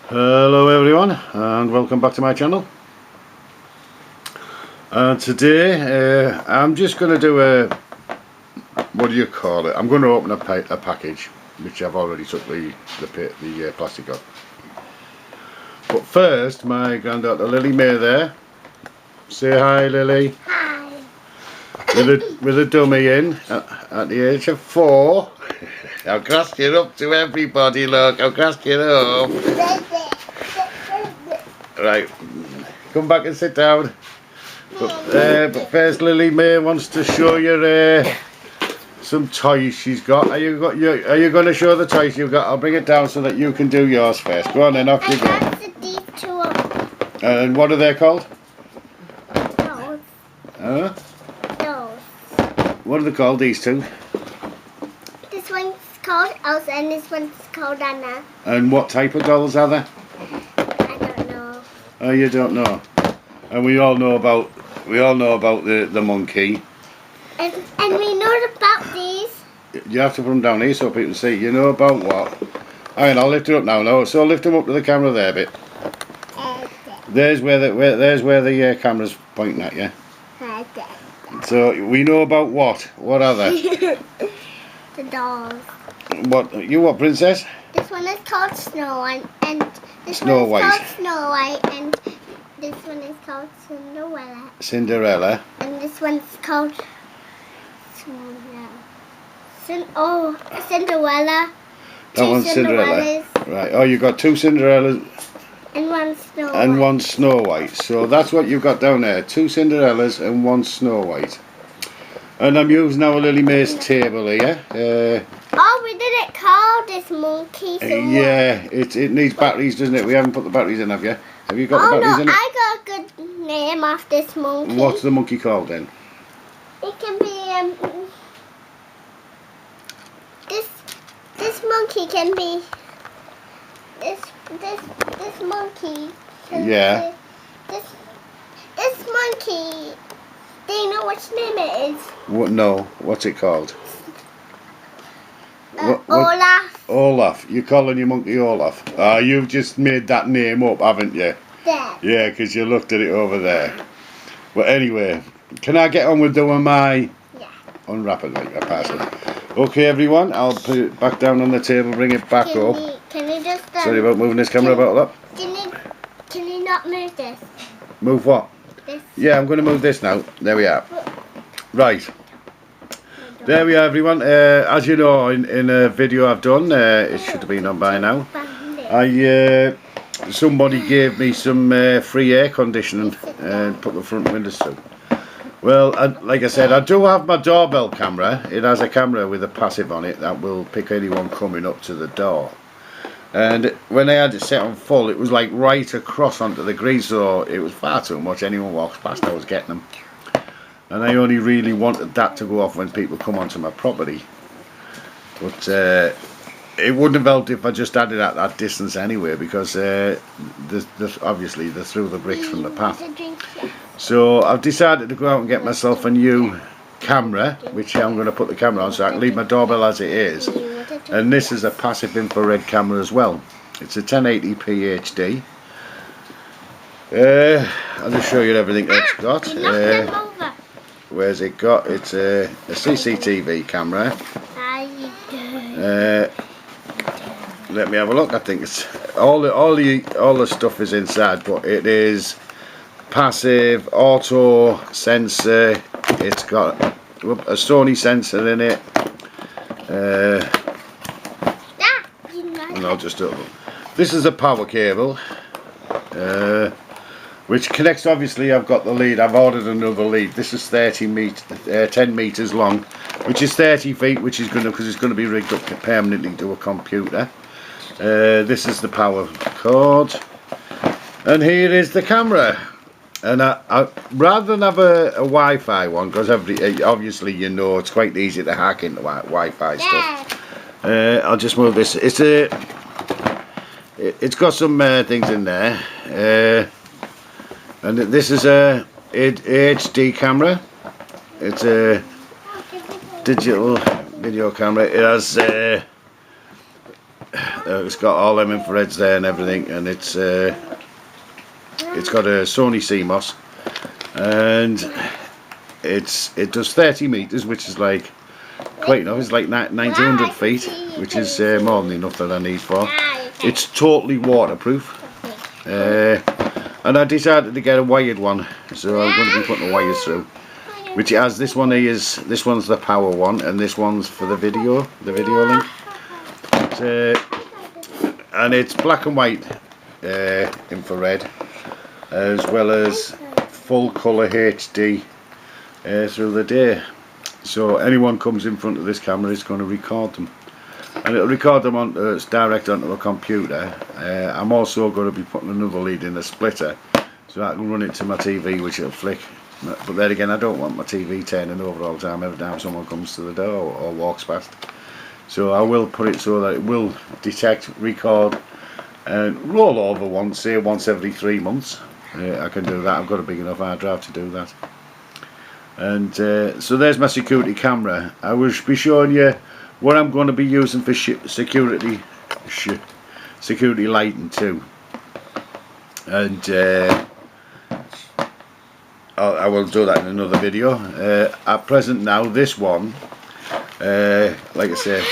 Hello everyone and welcome back to my channel. Today I'm just going to do a, what do you call it, I'm going to open a package which I've already took the plastic off. But first, my granddaughter Lily May there, say hi Lily. Hi. With a dummy in at the age of 4. I've grassed you up to everybody, look, I've grassed you up. Right, come back and sit down. But first, Lily May wants to show you some toys she's got. Are you going to show the toys you've got? I'll bring it down so that you can do yours first. Go on then, off you go. These two up. And what are they called? Those. Huh? Those. What are they called, these two? This one's called Elsa and this one's called Anna. And what type of dolls are they? I don't know. Oh, you don't know. And we all know about the monkey. And we know about these. You have to put them down here so people can see. You know about what? Alright, I'll lift it up now. No, so lift them up to the camera there a bit. There's where the camera's pointing at you. So we know about what? What are they? The dolls. What princess? This one is called Snow White and this Snow one is White. called Snow White and this one is called Cinderella. Cinderella. And this one's called Cinderella. That one's Cinderella. Right. Oh, you got 2 Cinderellas And one Snow White. and 1 Snow White. So that's what you've got down there. 2 Cinderellas and 1 Snow White. And I'm using our Lily May's table here. Oh, we didn't call this monkey. So Yeah, it needs batteries, doesn't it? We haven't put the batteries in, have you? Have you got the batteries in it? I got a good name of this monkey. What's the monkey called then? It can be this monkey can be this monkey. Yeah. This monkey. Do you know which name it is? What? No. What's it called? What? Olaf. Olaf. You're calling your monkey Olaf? Ah, you've just made that name up, haven't you? There. Yeah, because you looked at it over there. But anyway, can I get on with doing my... Yeah. Unwrap it like a parcel. Okay, everyone, I'll put it back down on the table, bring it back up. Can you just... Sorry about moving this camera about up. Can you not move this? Move what? This. Yeah, I'm going to move this now. There we are. Right. There we are, everyone. As you know, in a video I've done, it should have been on by now. Somebody gave me some free air conditioning and put the front windows through. Well, like I said, I do have my doorbell camera. It has a camera with a passive on it that will pick anyone coming up to the door. And when I had it set on full, it was like right across onto the green, so it was far too much. Anyone walks past, I was getting them. And I only really wanted that to go off when people come onto my property. But it wouldn't have helped if I just had it at that distance anyway, because obviously they're through the bricks from the path. So I've decided to go out and get myself a new camera, which I'm going to put the camera on so I can leave my doorbell as it is. And this is a passive infrared camera as well. It's a 1080p HD. I'll just show you everything it's got. Where's it got? It's a CCTV camera. Let me have a look. I think it's all the stuff is inside, but it is passive, auto sensor. It's got a Sony sensor in it. And I'll just open. This is a power cable, which connects. Obviously, I've got the lead. I've ordered another lead. This is 10 meters long, which is 30 feet, which is going to, because it's going to be rigged up permanently to a computer. This is the power cord, and here is the camera. And I rather than have a Wi-Fi one, because obviously you know it's quite easy to hack into Wi-Fi stuff. I'll just move this. It's got some things in there, and this is a HD camera. It's a digital video camera. It has It's got all them infrareds there and everything, and it's got a Sony CMOS, and it does 30 meters, which is like quite enough. It's like 1900 feet, which is more than enough that I need for. It's totally waterproof, and I decided to get a wired one, so I'm going to be putting the wires through. Which has this one is the power one, and this one's for the video link. And it's black and white infrared, as well as full colour HD through the day. So anyone comes in front of this camera is going to record them, and it'll record them direct onto a computer. I'm also going to be putting another lead in a splitter, so I can run it to my TV, which it'll flick. But then again, I don't want my TV turning over all the time every time someone comes to the door or walks past. So I will put it so that it will detect, record and roll over once, say once every 3 months. I can do that. I've got a big enough hard drive to do that. And so there's my security camera. I will be showing you what I'm going to be using for security lighting too. And I will do that in another video. At present now, this one, like I say,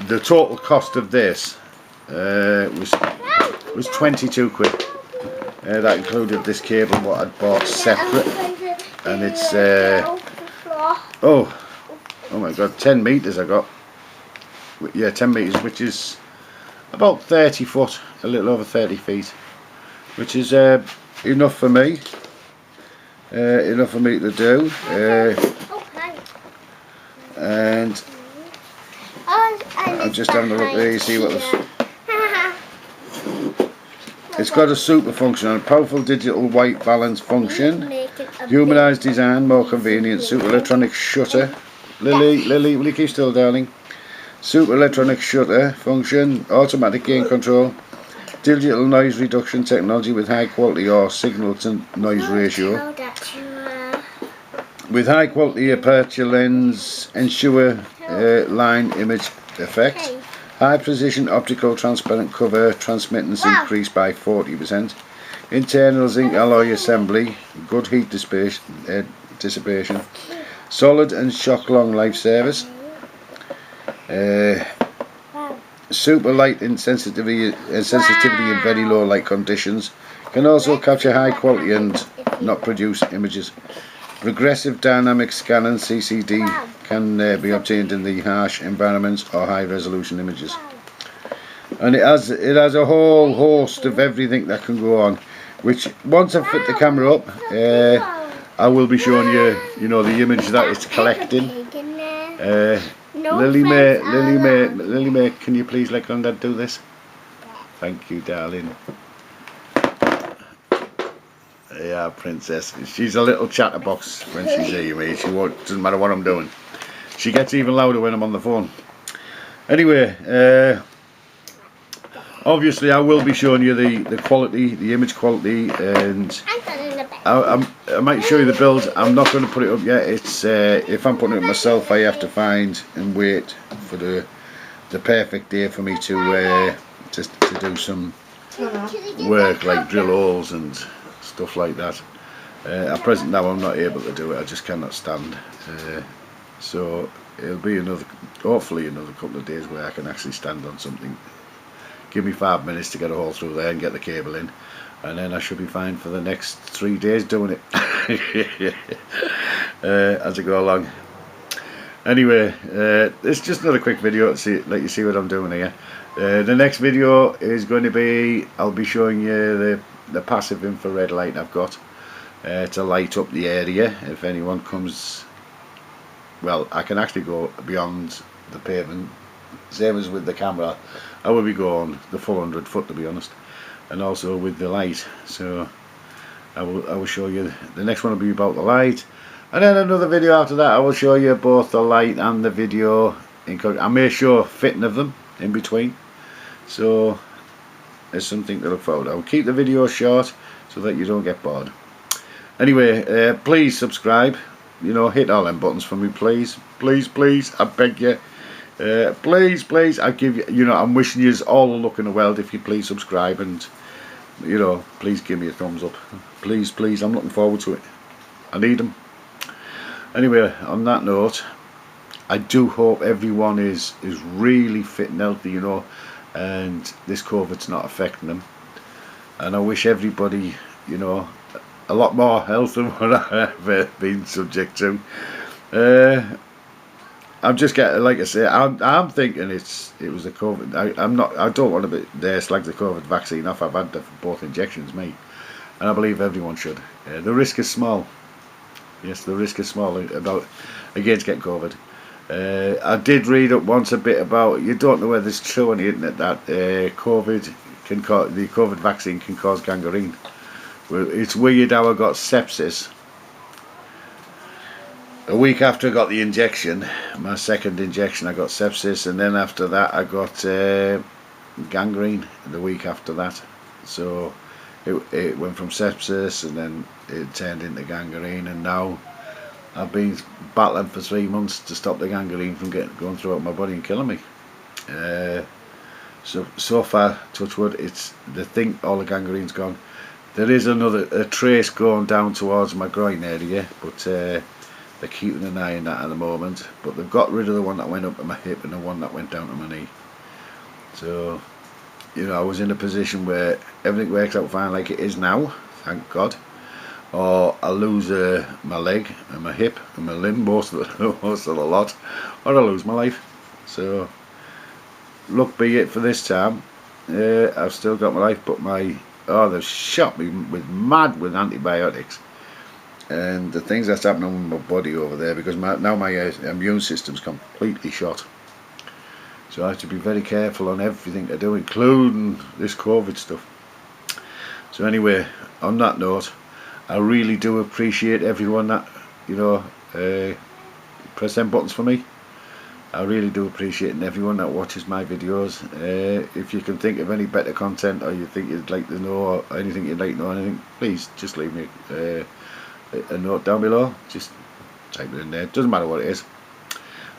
the total cost of this was 22 quid. That included this cable what I'd bought separate, and it's oh my god, 10 meters I got. Yeah, 10 meters, which is about 30 foot, a little over 30 feet, which is enough for me. Enough for me to do, and I'm just having a look there. You see what it's got a super function, a powerful digital white balance function, humanised design, more convenient, super electronic shutter. Lily, will you keep still, darling? Super electronic shutter function, automatic gain control, digital noise reduction technology with high quality or signal to noise ratio. With high quality aperture lens, ensure line image effect. High precision optical transparent cover, transmittance increased by 40%. Internal zinc alloy assembly, good heat dissipation. Solid and shock long life service. Super light sensitivity in very low light conditions. Can also capture high quality and not produce images. Progressive dynamic scanning CCD can be obtained in the harsh environments or high resolution images. And it has a whole host of everything that can go on, which once I fit the camera up, I will be showing you, the image that it's collecting. Lily May, can you please let Grandad do this? Thank you, darling. Yeah, princess. She's a little chatterbox when she's here, me. Doesn't matter what I'm doing. She gets even louder when I'm on the phone. Anyway, obviously I will be showing you the quality, the image quality, and I might show you the build. I'm not going to put it up yet. It's if I'm putting it up myself, I have to find and wait for the perfect day for me to do some work, like drill holes and stuff like that. At present now I'm not able to do it. I just cannot stand. So it'll be hopefully another couple of days where I can actually stand on something. Give me 5 minutes to get a hole through there and get the cable in, and then I should be fine for the next 3 days doing it as I go along. Anyway, it's just another quick video to let you see what I'm doing here. The next video is going to be, I'll be showing you the passive infrared light I've got to light up the area if anyone comes. Well, I can actually go beyond the pavement, same as with the camera. I will be going the full 100 foot, to be honest, and also with the light. So I will show you. The next one will be about the light, and then another video after that I will show you both the light and the video. I may show fitting of them in between, so there's something to look forward to. I'll keep the video short so that you don't get bored. Anyway, please subscribe, hit all them buttons for me, please, I beg you. Please, I give you, I'm wishing you all the luck in the world. If you please subscribe and, please give me a thumbs up. Please, I'm looking forward to it. I need them. Anyway, on that note, I do hope everyone is really fit and healthy, and this COVID's not affecting them. And I wish everybody, a lot more health than what I've been subject to. I'm just getting, like I say, I'm thinking it was the COVID. I don't want to be there slag the COVID vaccine off. I've had both injections, mate, and I believe everyone should. The risk is small. Yes, the risk is small against getting COVID. I did read up once a bit about. You don't know whether it's true on the internet that the COVID vaccine can cause gangrene. Well, it's weird how I got sepsis. A week after I got the injection, my second injection, I got sepsis, and then after that I got gangrene the week after that. So it went from sepsis, and then it turned into gangrene, and now I've been battling for 3 months to stop the gangrene from going throughout my body and killing me. So far, touch wood, they think all the gangrene's gone. There is a trace going down towards my groin area, but they're keeping an eye on that at the moment. But they've got rid of the one that went up to my hip and the one that went down to my knee. So, I was in a position where everything works out fine like it is now, thank God. Or I lose my leg and my hip and my limb, most of the lot, or I lose my life. So, luck be it for this time. I've still got my life, but they've shot me mad with antibiotics. And the things that's happening with my body over there, because now my immune system's completely shot. So I have to be very careful on everything I do, including this COVID stuff. So anyway, on that note, I really do appreciate everyone that, press them buttons for me. I really do appreciate everyone that watches my videos. If you can think of any better content, or you think you'd like to know, or anything you'd like to know, anything, please just leave me a note down below. Just type it in there, doesn't matter what it is.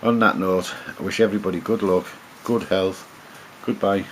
On that note, I wish everybody good luck, good health, goodbye.